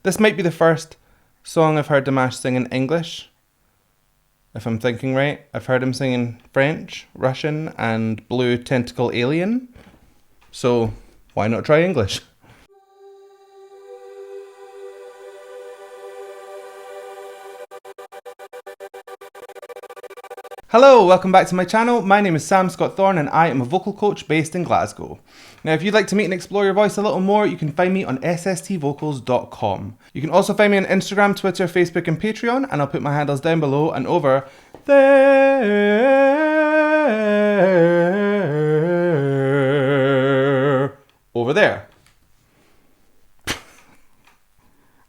This might be the first song I've heard Dimash sing in English, if I'm thinking right. I've heard him sing in French, Russian, and Blue Tentacle Alien. So why not try English? Hello, welcome back to my channel. My name is Sam Scott-Thorne and I am a vocal coach based in Glasgow. Now, if you'd like to meet and explore your voice a little more, you can find me on sstvocals.com. You can also find me on Instagram, Twitter, Facebook and Patreon, and I'll put my handles down below and over there. Over there.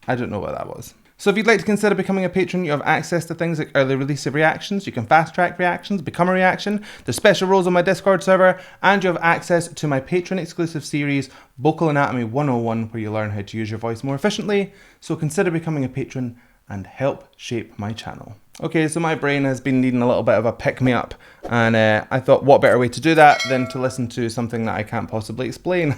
I don't know what that was. So if you'd like to consider becoming a patron, you have access to things like early release of reactions, you can fast track reactions, become a reaction, there's special roles on my Discord server, and you have access to my patron exclusive series, Vocal Anatomy 101, where you learn how to use your voice more efficiently. So consider becoming a patron and help shape my channel. Okay, so my brain has been needing a little bit of a pick-me-up, and I thought what better way to do that than to listen to something that I can't possibly explain.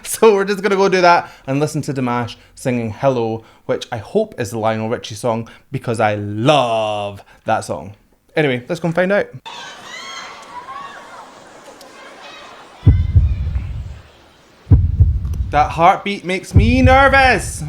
So we're just gonna go do that and listen to Dimash singing Hello, which I hope is the Lionel Richie song because I love that song. Anyway, let's go and find out. That heartbeat makes me nervous.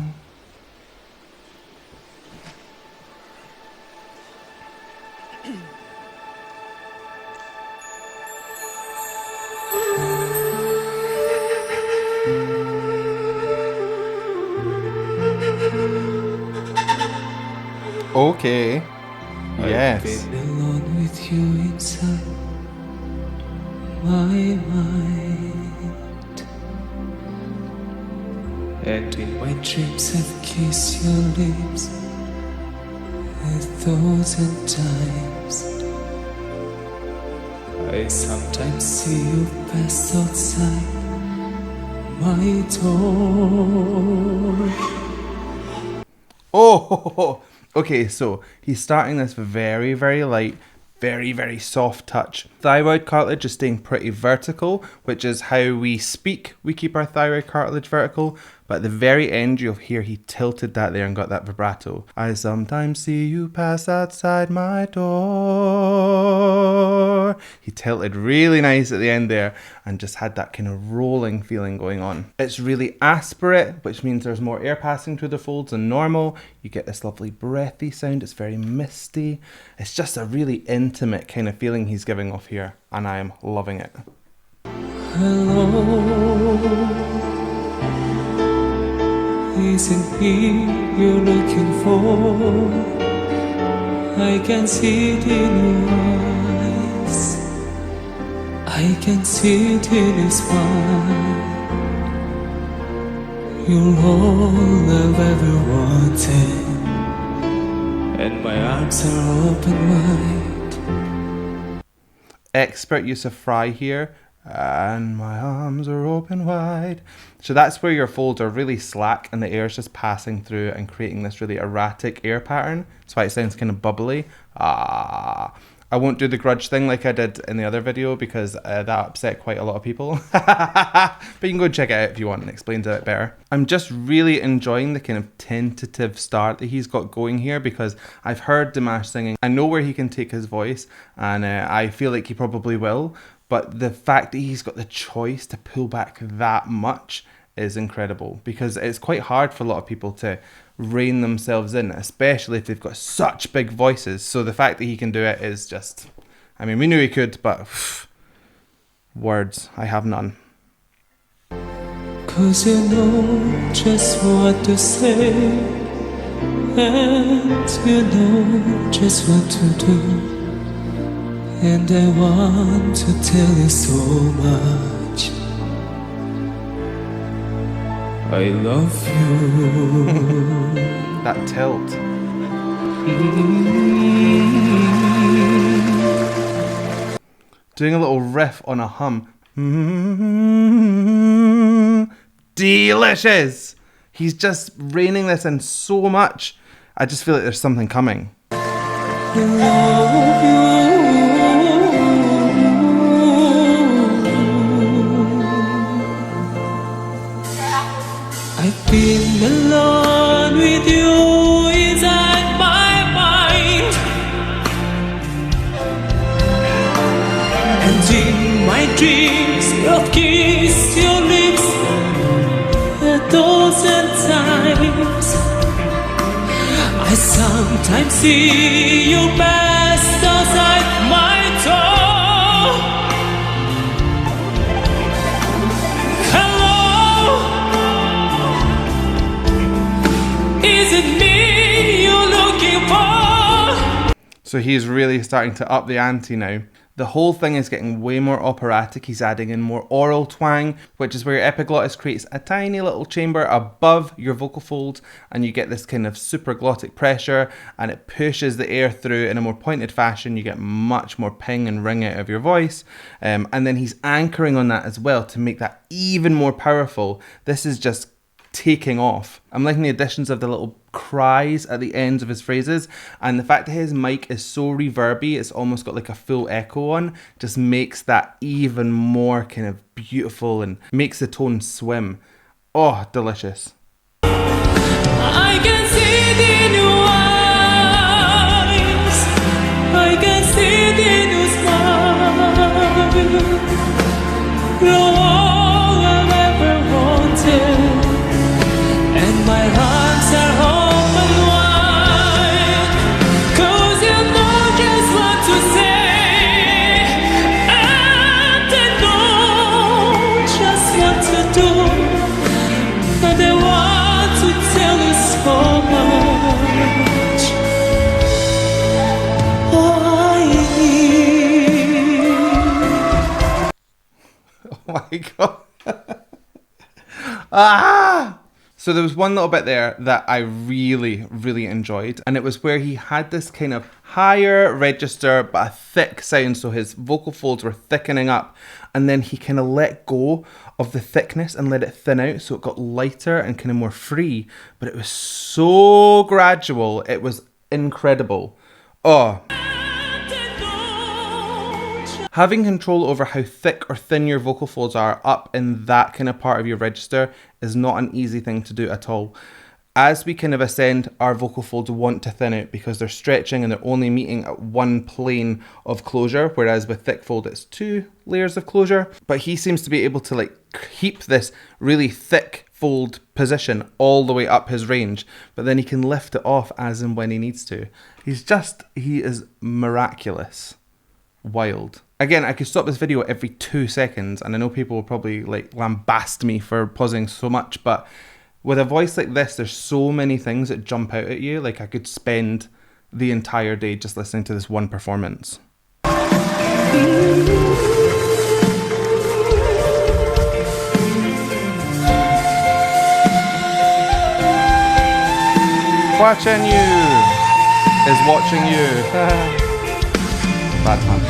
Okay. Yes. I've been alone with you inside my mind, and in my dreams I've kissed your lips 1,000 times. I sometimes see you pass outside my door. Oh, okay, so he's starting this very, very light, very, very soft touch. Thyroid cartilage is staying pretty vertical, which is how we speak. We keep our thyroid cartilage vertical, but at the very end, you'll hear he tilted that there and got that vibrato. I sometimes see you pass outside my door. He tilted really nice at the end there and just had that kind of rolling feeling going on. It's really aspirate, which means there's more air passing through the folds than normal. You get this lovely breathy sound. It's very misty. It's just a really intimate kind of feeling he's giving off here, and I am loving it. Hello, isn't he you're looking for? I can see it in your eyes, I can see it in his smile. You're all I've ever wanted, and my arms are open wide. Expert use of fry here. And my arms are open wide. So that's where your folds are really slack and the air is just passing through and creating this really erratic air pattern. That's why it sounds kind of bubbly. I won't do the grudge thing like I did in the other video because that upset quite a lot of people. But you can go check it out if you want and explains it better. I'm just really enjoying the kind of tentative start that he's got going here because I've heard Dimash singing. I know where he can take his voice and I feel like he probably will. But the fact that he's got the choice to pull back that much is incredible because it's quite hard for a lot of people to rein themselves in, especially if they've got such big voices. So the fact that he can do it is just, I mean, we knew he could, but words, I have none. 'Cause you know just what to say, and you know just what to do. And I want to tell you so much. I love you. That tilt. Doing a little riff on a hum. Delicious. He's just reining this in so much. I just feel like there's something coming. I love you. I've been alone with you inside my mind. And in my dreams, I've kissed your lips a dozen times. I sometimes see you pass outside my door. Hello, is it me you're looking for? So he's really starting to up the ante now. The whole thing is getting way more operatic. He's adding in more oral twang, which is where your epiglottis creates a tiny little chamber above your vocal folds, and you get this kind of supraglottic pressure, and it pushes the air through in a more pointed fashion. You get much more ping and ring out of your voice. And then he's anchoring on that as well to make that even more powerful. This is just taking off. I'm liking the additions of the little cries at the ends of his phrases, and the fact that his mic is so reverby, it's almost got like a full echo on, just makes that even more kind of beautiful and makes the tone swim. Oh, delicious. I can see it in your eyes, I can see it in your smile. You're all I've ever wanted, and my arms are open wide, 'cause you know just what to say, and I know just what to do, but I want to tell you so much. Oh, I need. Oh my god. Ah! So there was one little bit there that I really, really enjoyed, and it was where he had this kind of higher register but a thick sound, so his vocal folds were thickening up, and then he kind of let go of the thickness and let it thin out, so it got lighter and kind of more free, but it was so gradual, it was incredible. Oh. Having control over how thick or thin your vocal folds are up in that kind of part of your register is not an easy thing to do at all. As we kind of ascend, our vocal folds want to thin out because they're stretching and they're only meeting at one plane of closure, whereas with thick fold it's 2 layers of closure. But he seems to be able to like keep this really thick fold position all the way up his range, but then he can lift it off as and when he needs to. He is miraculous. Wild. Again, I could stop this video every 2 seconds, and I know people will probably like lambast me for pausing so much, but with a voice like this, there's so many things that jump out at you. Like I could spend the entire day just listening to this one performance. Watching you is watching you. Bad pun.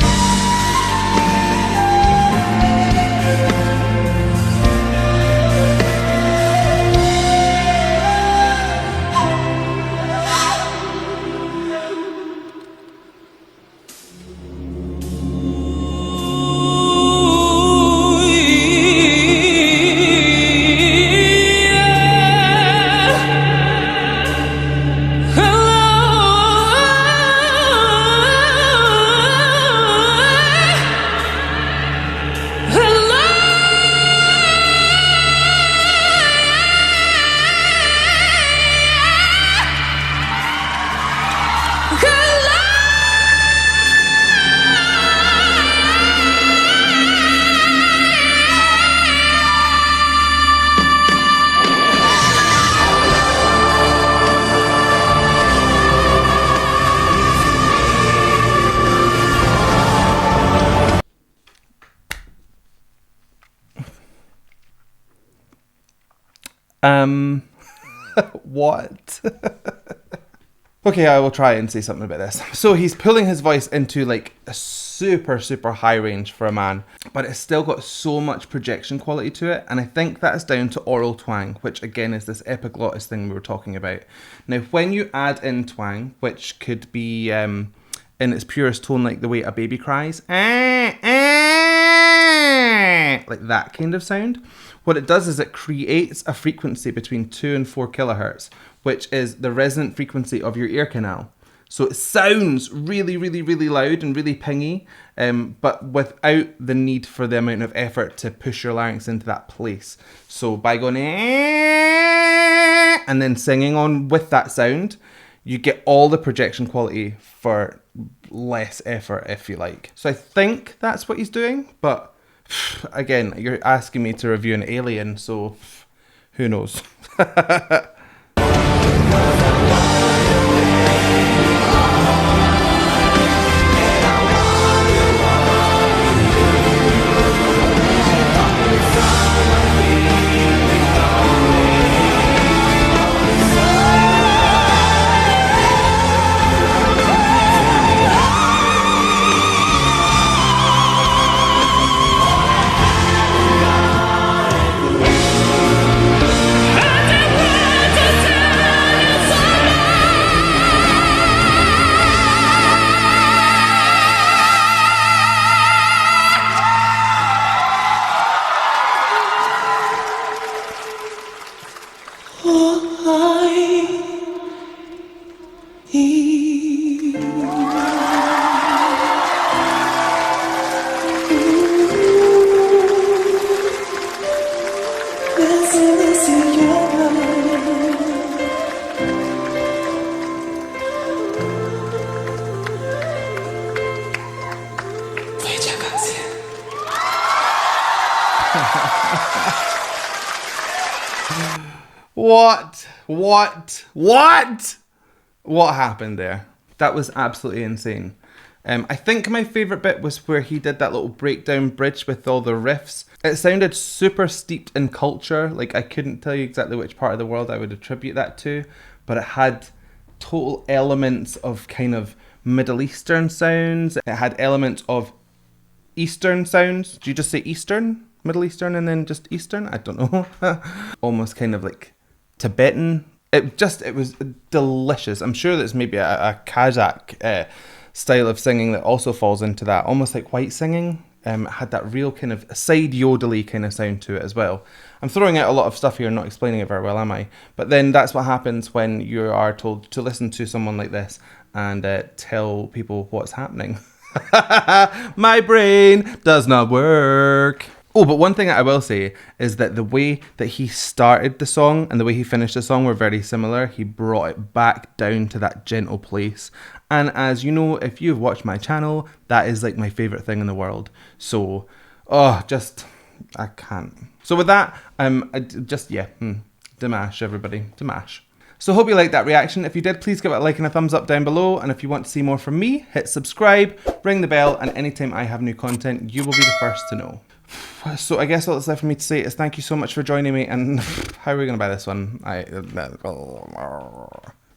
What? Okay, I will try and say something about this. So he's pulling his voice into like a super, super high range for a man, but it's still got so much projection quality to it. And I think that's down to oral twang, which again is this epiglottis thing we were talking about. Now, when you add in twang, which could be in its purest tone, like the way a baby cries, like that kind of sound. What it does is it creates a frequency between 2 and 4 kilohertz, which is the resonant frequency of your ear canal. So it sounds really, really, really loud and really pingy, but without the need for the amount of effort to push your larynx into that place. So by going and then singing on with that sound, you get all the projection quality for less effort, if you like. So I think that's what he's doing, but again, you're asking me to review an alien, so who knows? What happened there? That was absolutely insane. I think my favourite bit was where he did that little breakdown bridge with all the riffs. It sounded super steeped in culture. Like, I couldn't tell you exactly which part of the world I would attribute that to, but it had total elements of kind of Middle Eastern sounds. It had elements of Eastern sounds. Do you just say Eastern? Middle Eastern and then just Eastern? I don't know. Almost kind of like Tibetan. It was delicious. I'm sure there's maybe a Kazakh style of singing that also falls into that, almost like white singing. It had that real kind of side yodely kind of sound to it as well. I'm throwing out a lot of stuff here, not explaining it very well, am I? But then that's what happens when you are told to listen to someone like this and tell people what's happening. My brain does not work. Oh, but one thing I will say is that the way that he started the song and the way he finished the song were very similar. He brought it back down to that gentle place. And as you know, if you've watched my channel, that is like my favourite thing in the world. So, I can't. So with that, Dimash, everybody, Dimash. So hope you liked that reaction. If you did, please give it a like and a thumbs up down below. And if you want to see more from me, hit subscribe, ring the bell, and anytime I have new content, you will be the first to know. So I guess all that's left for me to say is thank you so much for joining me. And how are we going to buy this one?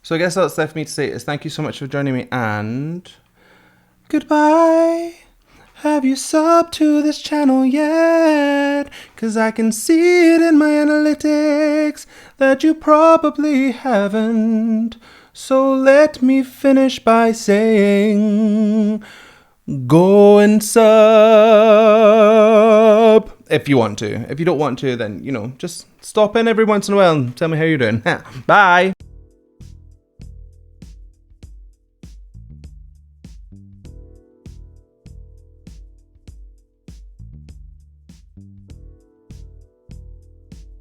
So I guess all that's left for me to say is thank you so much for joining me and goodbye. Have you subbed to this channel yet? 'Cause I can see it in my analytics that you probably haven't. So let me finish by saying go and sub if you want to. If you don't want to, then, just stop in every once in a while and tell me how you're doing. Bye.